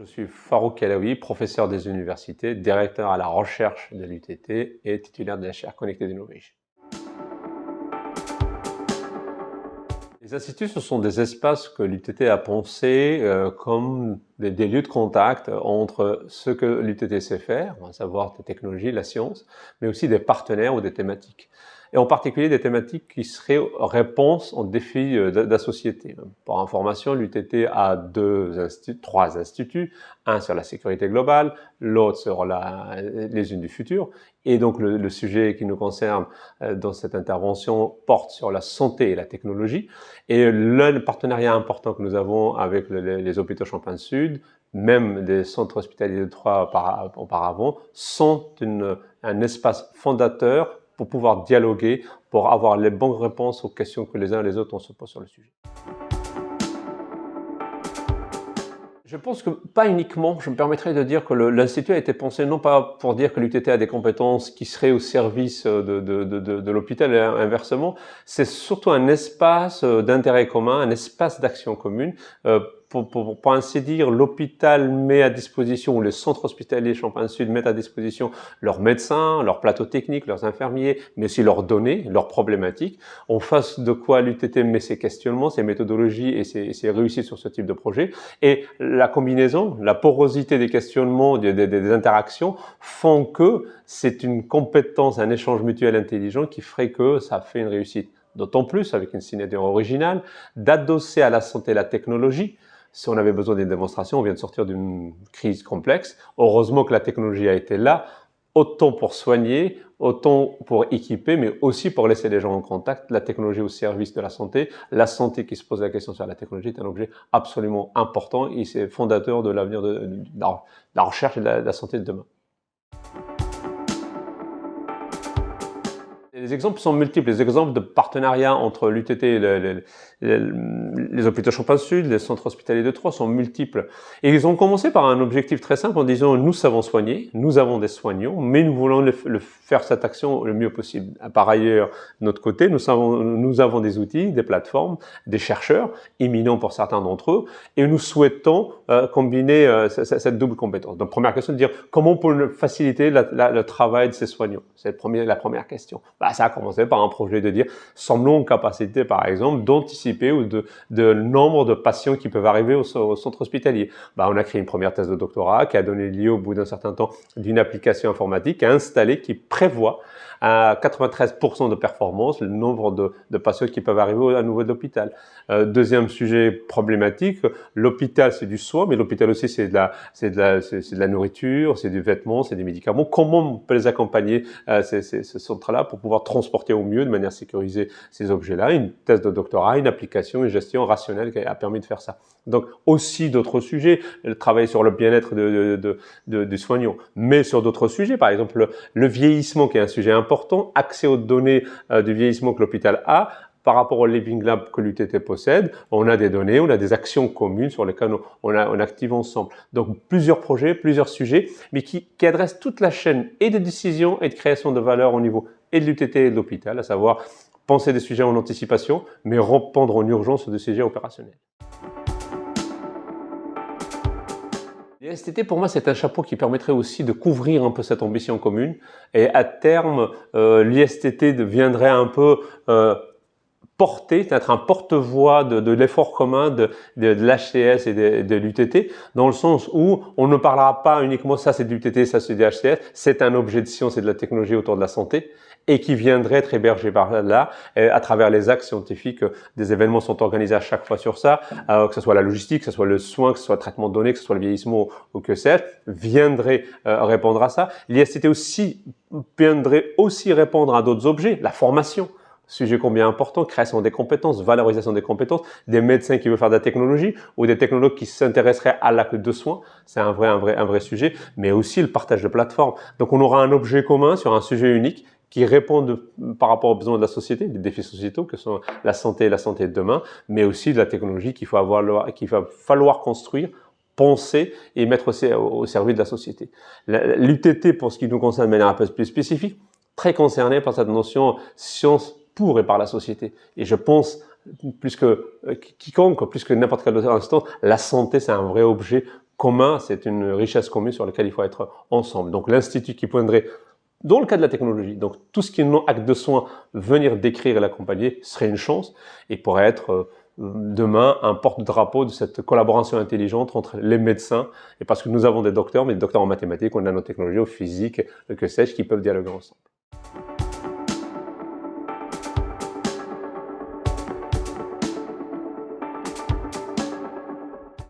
Je suis Farouk Elaoui, professeur des universités, directeur à la recherche de l'UTT et titulaire de la chaire Connected Innovation. Les instituts, ce sont des espaces que l'UTT a pensés comme des lieux de contact entre ce que l'UTT sait faire, à savoir des technologies, la science, mais aussi des partenaires ou des thématiques. Et en particulier des thématiques qui seraient réponse aux défis de la société. Pour information, l'UTT a trois instituts, un sur la sécurité globale, l'autre sur les unes du futur. Et donc le sujet qui nous concerne dans cette intervention porte sur la santé et la technologie. Et le partenariat important que nous avons avec les hôpitaux Champagne-Sud, même des centres hospitaliers de Troyes auparavant, sont un espace fondateur pour pouvoir dialoguer, pour avoir les bonnes réponses aux questions que les uns et les autres on se pose sur le sujet. Je pense que pas uniquement, je me permettrais de dire que l'Institut a été pensé non pas pour dire que l'UTT a des compétences qui seraient au service de l'hôpital et inversement, c'est surtout un espace d'intérêt commun, un espace d'action commune. Pour ainsi dire, l'hôpital met à disposition, ou les centres hospitaliers Champagne-Sud mettent à disposition leurs médecins, leurs plateaux techniques, leurs infirmiers, mais aussi leurs données, leurs problématiques. En face de quoi l'UTT met ses questionnements, ses méthodologies et ses réussites sur ce type de projet. Et la combinaison, la porosité des questionnements, des interactions font que c'est une compétence, un échange mutuel intelligent qui ferait que ça fait une réussite. D'autant plus, avec une signature originale, d'adosser à la santé la technologie. Si on avait besoin d'une démonstration, on vient de sortir d'une crise complexe. Heureusement que la technologie a été là, autant pour soigner, autant pour équiper, mais aussi pour laisser les gens en contact. La technologie au service de la santé qui se pose la question sur la technologie est un objet absolument important et c'est fondateur de l'avenir de la recherche et de la santé de demain. Les exemples sont multiples, les exemples de partenariat entre l'UTT et les hôpitaux Champagne-Sud, les centres hospitaliers de Troyes sont multiples. Et ils ont commencé par un objectif très simple en disant « nous savons soigner, nous avons des soignants, mais nous voulons faire cette action le mieux possible ». Par ailleurs, de notre côté, nous avons des outils, des plateformes, des chercheurs, éminents pour certains d'entre eux, et nous souhaitons combiner cette double compétence. Donc première question, de dire comment on peut faciliter le travail de ces soignants. C'est la première question. Ça a commencé par un projet de dire, semblons en capacité, par exemple, d'anticiper ou de nombre de patients qui peuvent arriver au centre hospitalier. On a créé une première thèse de doctorat qui a donné lieu, au bout d'un certain temps, d'une application informatique à installer qui prévoit à 93% de performance le nombre de patients qui peuvent arriver à nouveau de l'hôpital. Deuxième sujet problématique, l'hôpital c'est du soin, mais l'hôpital aussi c'est de la nourriture, c'est du vêtement, c'est des médicaments. Comment on peut les accompagner, ces centres-là, pour pouvoir transporter au mieux, de manière sécurisée, ces objets-là? Une thèse de doctorat, une application, une gestion rationnelle qui a permis de faire ça. Donc aussi d'autres sujets, travailler sur le bien-être du soignant, mais sur d'autres sujets, par exemple le vieillissement qui est un sujet important, accès aux données du vieillissement que l'hôpital a, par rapport au Living Lab que l'UTT possède, on a des données, on a des actions communes sur lesquelles on active ensemble. Donc plusieurs projets, plusieurs sujets, mais qui adressent toute la chaîne et de décision et de création de valeur au niveau et de l'UTT et de l'hôpital, à savoir penser des sujets en anticipation, mais répondre en urgence sur des sujets opérationnels. L'ISTT, pour moi, c'est un chapeau qui permettrait aussi de couvrir un peu cette ambition commune. Et à terme, l'ISTT deviendrait un peu être un porte-voix de l'effort commun de l'HCS et de l'UTT, dans le sens où on ne parlera pas uniquement ça c'est de l'UTT, ça c'est du HCS, c'est un objet de science et de la technologie autour de la santé, et qui viendrait être hébergé par là, à travers les axes scientifiques. Des événements sont organisés à chaque fois sur ça, que ce soit la logistique, que ce soit le soin, que ce soit le traitement de données, que ce soit le vieillissement ou que sais-je, viendrait répondre à ça. L'ISTT aussi viendrait aussi répondre à d'autres objets, la formation. Sujet combien important, création des compétences, valorisation des compétences, des médecins qui veulent faire de la technologie ou des technologues qui s'intéresseraient à l'acte de soins, c'est un vrai sujet, mais aussi le partage de plateformes. Donc on aura un objet commun sur un sujet unique qui répond par rapport aux besoins de la société, des défis sociétaux que sont la santé et la santé de demain, mais aussi de la technologie qu'il va falloir construire, penser et mettre au service de la société. L'UTT, pour ce qui nous concerne de manière un peu plus spécifique, très concerné par cette notion science pour et par la société. Et je pense, plus que quiconque, plus que n'importe quel autre instant, la santé, c'est un vrai objet commun, c'est une richesse commune sur laquelle il faut être ensemble. Donc l'Institut qui poindrait, dans le cas de la technologie, donc tout ce qui est non-acte de soins, venir décrire et l'accompagner serait une chance et pourrait être demain un porte-drapeau de cette collaboration intelligente entre les médecins, et parce que nous avons des docteurs, mais des docteurs en mathématiques, en nanotechnologie, en physique, que sais-je, qui peuvent dialoguer ensemble.